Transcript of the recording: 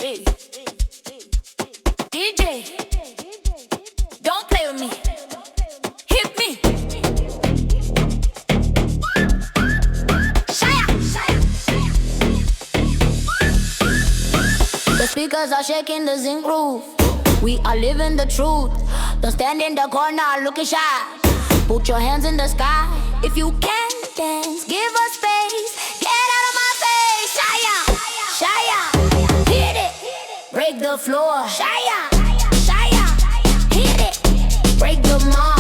Hey. DJ, don't play with me. Hit me. Shaya. The speakers are shaking the zinc roof. We are living the truth. Don't stand in the corner looking shy. Put your hands in the sky. If you can dance, give us space. Get out of my face. Shaya, Shaya, hit it. Break the floor. Shaya, Shaya, hit it. Break the mold.